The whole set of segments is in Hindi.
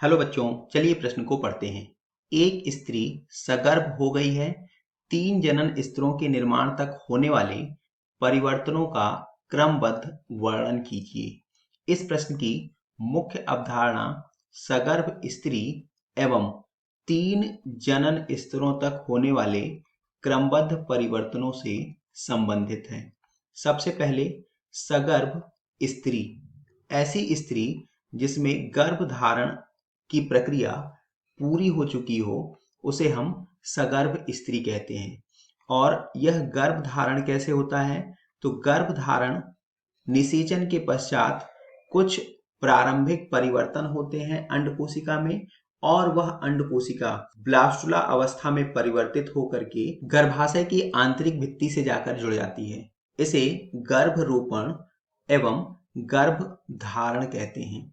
हेलो बच्चों, चलिए प्रश्न को पढ़ते हैं। एक स्त्री सगर्भ हो गई है। 3 जनन स्तरों के निर्माण तक होने वाले परिवर्तनों का क्रमबद्ध वर्णन कीजिए। इस प्रश्न की मुख्य अवधारणा सगर्भ स्त्री एवं 3 जनन स्तरों तक होने वाले क्रमबद्ध परिवर्तनों से संबंधित है। सबसे पहले सगर्भ स्त्री, ऐसी स्त्री जिसमें गर्भधारण की प्रक्रिया पूरी हो चुकी हो, उसे हम सगर्भ स्त्री कहते हैं। और यह गर्भधारण कैसे होता है? तो गर्भधारण निषेचन के पश्चात कुछ प्रारंभिक परिवर्तन होते हैं अंडकोशिका में, और वह अंडकोशिका ब्लास्टुला अवस्था में परिवर्तित होकर के गर्भाशय की आंतरिक भित्ति से जाकर जुड़ जाती है। इसे गर्भरोपण एवं गर्भधारण कहते हैं।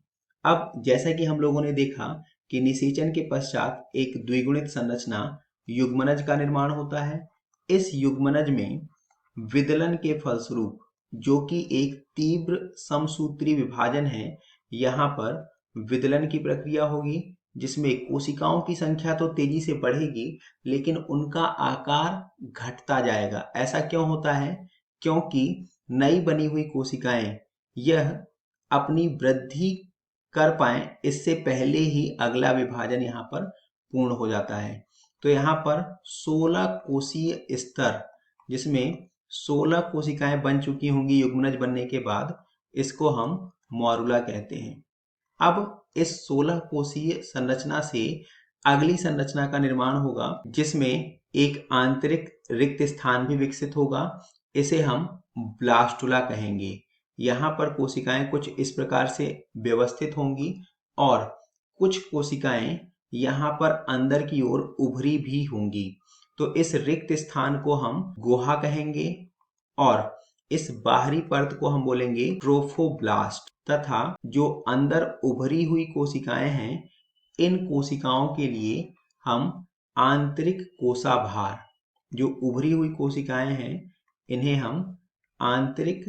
अब जैसा कि हम लोगों ने देखा कि निषेचन के पश्चात एक द्विगुणित संरचना युग्मनज का निर्माण होता है। इस युग्मनज में विदलन के फलस्वरूप, जो कि एक तीव्र समसूत्री विभाजन है, यहाँ पर विदलन की प्रक्रिया होगी, जिसमें कोशिकाओं की संख्या तो तेजी से बढ़ेगी लेकिन उनका आकार घटता जाएगा। ऐसा क्यों होता है? क्योंकि नई बनी हुई कोशिकाएं यह अपनी वृद्धि कर पाए, इससे पहले ही अगला विभाजन यहाँ पर पूर्ण हो जाता है। तो यहाँ पर 16 कोशीय स्तर, जिसमें 16 कोशिकाएं बन चुकी होंगी युग्मनज बनने के बाद, इसको हम मॉरूला कहते हैं। अब इस 16 कोशीय संरचना से अगली संरचना का निर्माण होगा, जिसमें एक आंतरिक रिक्त स्थान भी विकसित होगा। इसे हम ब्लास्टुला कहेंगे। यहाँ पर कोशिकाएं कुछ इस प्रकार से व्यवस्थित होंगी और कुछ कोशिकाएं यहाँ पर अंदर की ओर उभरी भी होंगी। तो इस रिक्त स्थान को हम गुहा कहेंगे और इस बाहरी परत को हम बोलेंगे ट्रोफोब्लास्ट। तथा जो अंदर उभरी हुई कोशिकाएं हैं, इन कोशिकाओं के लिए हम आंतरिक कोशाभार, जो उभरी हुई कोशिकाएं हैं इन्हें हम आंतरिक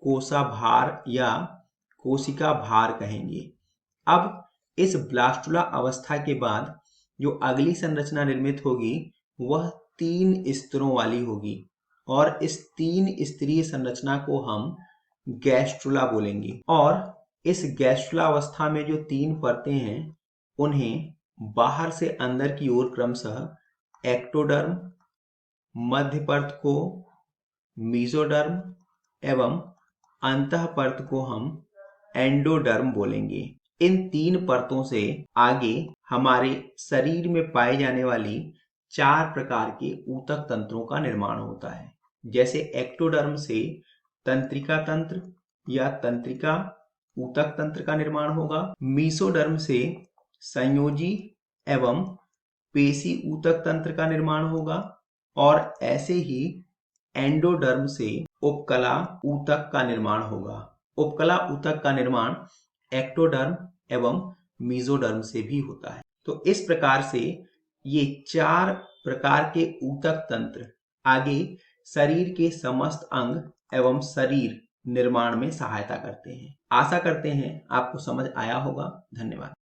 कोशाभार या कोशिका भार कहेंगे। अब इस ब्लास्टुला अवस्था के बाद जो अगली संरचना निर्मित होगी वह 3 स्तरों वाली होगी, और इस 3 स्तरीय संरचना को हम गैस्ट्रुला बोलेंगे। और इस गैस्ट्रुला अवस्था में जो 3 परतें हैं उन्हें बाहर से अंदर की ओर क्रमशः एक्टोडर्म, मध्य परत को मीजोडर्म एवं अंतः परत को हम एंडोडर्म बोलेंगे। इन 3 परतों से आगे हमारे शरीर में पाए जाने वाली 4 प्रकार के ऊतक तंत्रों का निर्माण होता है। जैसे एक्टोडर्म से तंत्रिका तंत्र या तंत्रिका ऊतक तंत्र का निर्माण होगा, मीसोडर्म से संयोजी एवं पेशी ऊतक तंत्र का निर्माण होगा, और ऐसे ही एंडोडर्म से उपकला ऊतक का निर्माण होगा। उपकला ऊतक का निर्माण एक्टोडर्म एवं मीजोडर्म से भी होता है। तो इस प्रकार से ये 4 प्रकार के ऊतक तंत्र आगे शरीर के समस्त अंग एवं शरीर निर्माण में सहायता करते हैं। आशा करते हैं आपको समझ आया होगा। धन्यवाद।